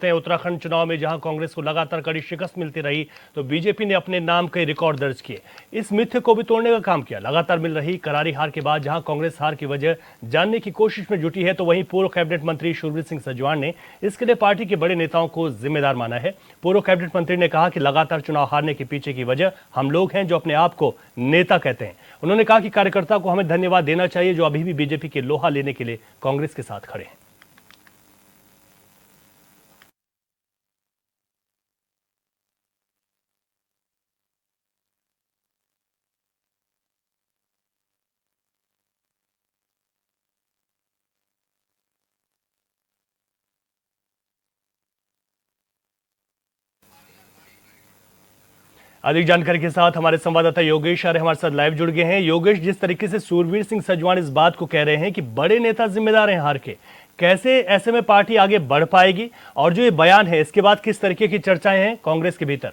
उत्तराखंड चुनाव में जहां कांग्रेस को लगातार कड़ी शिकस्त मिलती रही, तो बीजेपी ने अपने नाम कई रिकॉर्ड दर्ज किए। इस मिथ्य को भी तोड़ने का काम किया। लगातार मिल रही करारी हार के बाद जहां कांग्रेस हार की वजह जानने की कोशिश में जुटी है, तो वहीं पूर्व कैबिनेट मंत्री शूरवीर सिंह सजवाण ने इसके लिए पार्टी के बड़े नेताओं को जिम्मेदार माना है। पूर्व कैबिनेट मंत्री ने कहा कि लगातार चुनाव हारने के पीछे की वजह हम लोग हैं जो अपने आप को नेता कहते हैं। उन्होंने कहा कि कार्यकर्ता को हमें धन्यवाद देना चाहिए जो अभी भी बीजेपी के लोहा लेने के लिए कांग्रेस के साथ खड़े हैं। अधिक जानकारी के साथ हमारे संवाददाता योगेश आर्य हमारे साथ लाइव जुड़ गए हैं। योगेश, जिस तरीके से शूरवीर सिंह सजवाण इस बात को कह रहे हैं कि बड़े नेता जिम्मेदार हैं हार के, कैसे ऐसे में पार्टी आगे बढ़ पाएगी, और जो ये बयान है इसके बाद किस तरीके की चर्चाएं हैं कांग्रेस के भीतर?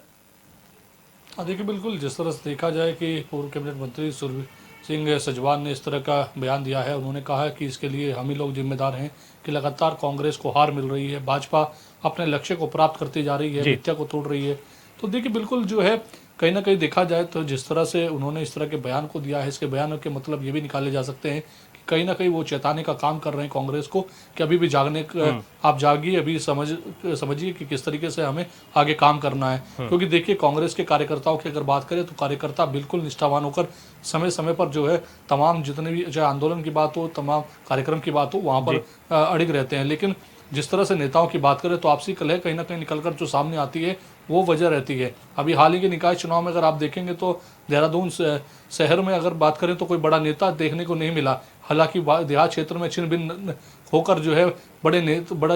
देखिए, बिल्कुल जिस तरह से देखा जाए कि पूर्व कैबिनेट मंत्री शूरवीर सिंह सजवाण ने इस तरह का बयान दिया है। उन्होंने कहा है कि इसके लिए हम ही लोग जिम्मेदार हैं कि लगातार कांग्रेस को हार मिल रही है, भाजपा अपने लक्ष्य को प्राप्त करती जा रही है, मिथ्या को तोड़ रही है। तो देखिए, बिल्कुल जो है कहीं ना कहीं देखा जाए तो जिस तरह से उन्होंने इस तरह के बयान को दिया है, इसके बयान के मतलब ये भी निकाले जा सकते हैं कि कहीं ना कहीं वो चेताने का काम कर रहे हैं कांग्रेस को कि अभी भी जागने आप जागिए, अभी समझिए कि किस तरीके से हमें आगे काम करना है। क्योंकि देखिए, कांग्रेस के कार्यकर्ताओं की अगर बात करें तो कार्यकर्ता बिल्कुल निष्ठावान होकर समय समय पर जो है तमाम जितने भी चाहे आंदोलन की बात हो, तमाम कार्यक्रम की बात हो, वहाँ पर अड़िग रहते हैं। लेकिन जिस तरह से नेताओं की बात करें तो आपसी कलह कहीं ना कहीं निकलकर जो सामने आती है वो वजह रहती है। अभी हाल ही के निकाय चुनाव में अगर आप देखेंगे तो देहरादून शहर में अगर बात करें तो कोई बड़ा नेता देखने को नहीं मिला। हालांकि देहात क्षेत्र में छिन्न भिन्न होकर जो है बड़ा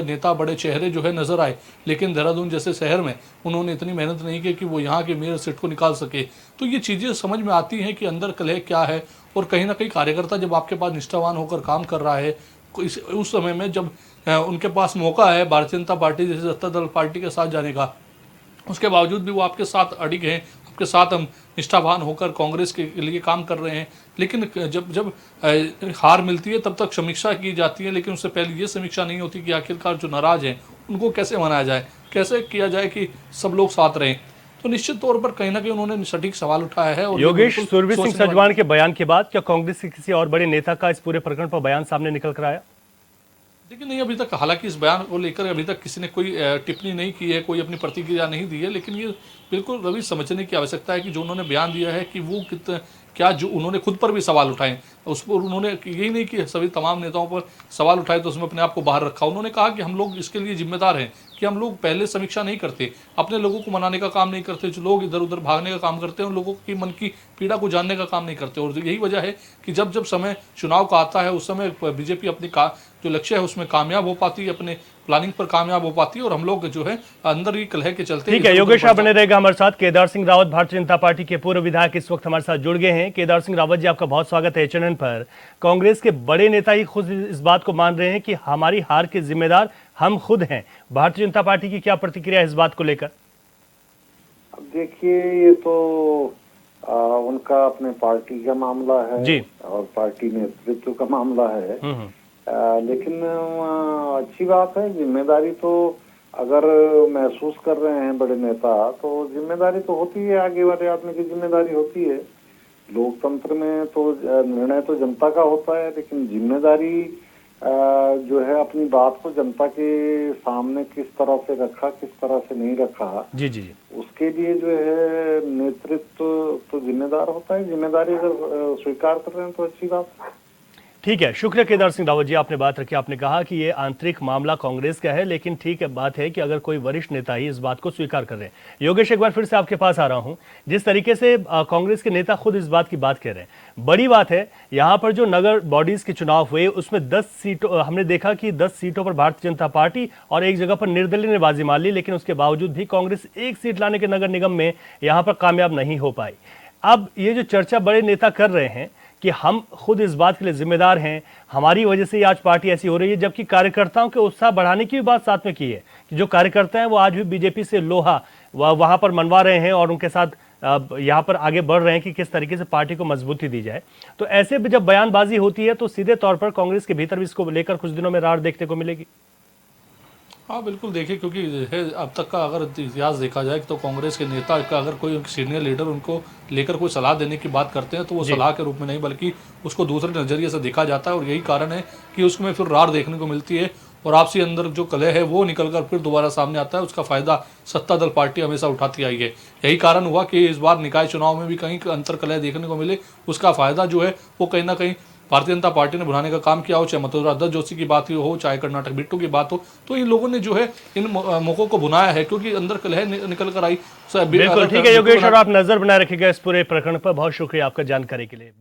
नेता, बड़े चेहरे जो है नजर आए, लेकिन देहरादून जैसे शहर में उन्होंने इतनी मेहनत नहीं की कि वो यहाँ के मेयर सीट को निकाल सके। तो ये चीज़ें समझ में आती हैं कि अंदर कलह क्या है। और कहीं ना कहीं कार्यकर्ता जब आपके पास निष्ठावान होकर काम कर रहा है, उस समय में जब उनके पास मौका है भारतीय जनता पार्टी जैसे सत्ता दल पार्टी के साथ जाने का, उसके बावजूद भी वो आपके साथ अड़िग हैं, आपके साथ हम निष्ठावान होकर कांग्रेस के लिए काम कर रहे हैं। लेकिन जब जब हार मिलती है तब तक समीक्षा की जाती है, लेकिन उससे पहले ये समीक्षा नहीं होती कि आखिरकार जो नाराज हैं उनको कैसे मनाया जाए, कैसे किया जाए कि सब लोग साथ रहें। तो निश्चित तौर पर कहीं ना कहीं उन्होंने सटीक सवाल उठाया है। और योगेश, शूरवीर सिंह सजवाण के बयान के बाद क्या कांग्रेस के किसी और बड़े नेता का इस पूरे प्रकरण पर बयान सामने निकल कर आया? देखिए, नहीं, अभी तक हालांकि इस बयान को लेकर अभी तक किसी ने कोई टिप्पणी नहीं की है, कोई अपनी प्रतिक्रिया नहीं दी है। लेकिन ये बिल्कुल रवि समझने की आवश्यकता है कि जो उन्होंने बयान दिया है कि वो क्या जो उन्होंने खुद पर भी सवाल उठाए, उस पर उन्होंने यही नहीं कि सभी तमाम नेताओं पर सवाल उठाए तो उसमें अपने आप को बाहर रखा। उन्होंने कहा कि हम लोग इसके लिए जिम्मेदार हैं कि हम लोग पहले समीक्षा नहीं करते, अपने लोगों को मनाने का काम नहीं करते, जो लोग इधर उधर भागने का काम करते हैं उन लोगों की मन की पीड़ा को जानने का काम नहीं करते। और यही वजह है कि जब जब समय चुनाव का आता है उस समय बीजेपी अपनी जो लक्ष्य है उसमें कामयाब हो पाती है, अपने प्लानिंग पर कामयाब हो पाती है, और हम लोग जो है अंदर ही कलह के चलते। ठीक है योगेश, आप बने रहेगा हमारे साथ। केदार सिंह रावत, भारतीय जनता पार्टी के पूर्व विधायक, इस वक्त हमारे साथ जुड़ गए हैं। केदार सिंह रावत जी, आपका बहुत स्वागत है चैनल पर। कांग्रेस के बड़े नेता ही खुद इस बात को मान रहे हैं कि हमारी हार के जिम्मेदार हम खुद हैं। भारतीय जनता पार्टी की क्या प्रतिक्रिया है इस बात को लेकर? अब देखिए, ये तो उनका अपने पार्टी का मामला है जी, और पार्टी नेतृत्व का मामला है। लेकिन अच्छी बात है, जिम्मेदारी तो अगर महसूस कर रहे हैं बड़े नेता तो जिम्मेदारी तो होती है, आगे वाले आदमी की जिम्मेदारी होती है। लोकतंत्र में तो निर्णय तो जनता का होता है, लेकिन जिम्मेदारी जो है अपनी बात को जनता के सामने किस तरह से रखा, किस तरह से नहीं रखा, जी जी, उसके लिए जो है नेतृत्व तो जिम्मेदार होता है। जिम्मेदारी अगर स्वीकार कर रहे हैं तो अच्छी बात है। ठीक है, शुक्रिया केदार सिंह रावत जी, आपने बात रखी। आपने कहा कि ये आंतरिक मामला कांग्रेस का है, लेकिन ठीक है, बात है कि अगर कोई वरिष्ठ नेता ही इस बात को स्वीकार कर रहे हैं। योगेश, एक बार फिर से आपके पास आ रहा हूं। जिस तरीके से कांग्रेस के नेता खुद इस बात की बात कह रहे हैं, बड़ी बात है। यहां पर जो नगर बॉडीज के चुनाव हुए उसमें 10 सीटों हमने देखा कि 10 सीटों पर भारतीय जनता पार्टी और एक जगह पर निर्दलीय ने बाजी मार ली, लेकिन उसके बावजूद भी कांग्रेस एक सीट लाने के नगर निगम में यहां पर कामयाब नहीं हो पाई। अब ये जो चर्चा बड़े नेता कर रहे हैं कि हम खुद इस बात के लिए जिम्मेदार हैं, हमारी वजह से आज पार्टी ऐसी हो रही है, जबकि कार्यकर्ताओं के उत्साह बढ़ाने की भी बात साथ में की है कि जो कार्यकर्ता हैं वो आज भी बीजेपी से लोहा वहां पर मनवा रहे हैं और उनके साथ यहाँ पर आगे बढ़ रहे हैं कि किस तरीके से पार्टी को मजबूती दी जाए। तो ऐसे जब बयानबाजी होती है तो सीधे तौर पर कांग्रेस के भीतर भी इसको लेकर कुछ दिनों में रार देखने को मिलेगी। हाँ बिल्कुल, देखिए क्योंकि है अब तक का अगर इतिहास देखा जाए तो कांग्रेस के नेता का अगर कोई सीनियर लीडर उनको लेकर कोई सलाह देने की बात करते हैं तो वो सलाह के रूप में नहीं बल्कि उसको दूसरे नज़रिए से देखा जाता है, और यही कारण है कि उसमें फिर रार देखने को मिलती है और आपसी अंदर जो कलह है वो निकलकर फिर दोबारा सामने आता है। उसका फायदा सत्ता दल पार्टी हमेशा उठाती आई है। यही कारण हुआ कि इस बार निकाय चुनाव में भी कहीं अंतर कलह देखने को मिले। उसका फायदा जो है वो कहीं ना कहीं भारतीय जनता पार्टी ने बुलाने का काम किया हो, चाहे मथुरा दत्त जोशी की बात हो, चाहे कर्नाटक बिट्टू की बात हो, तो इन लोगों ने जो है इन मौकों को बुनाया है क्योंकि अंदर कलह निकल कर आई। बिल्कुल ठीक है योगेश, और आप नजर बनाए रखिएगा इस पूरे प्रकरण पर। बहुत शुक्रिया आपका जानकारी के लिए।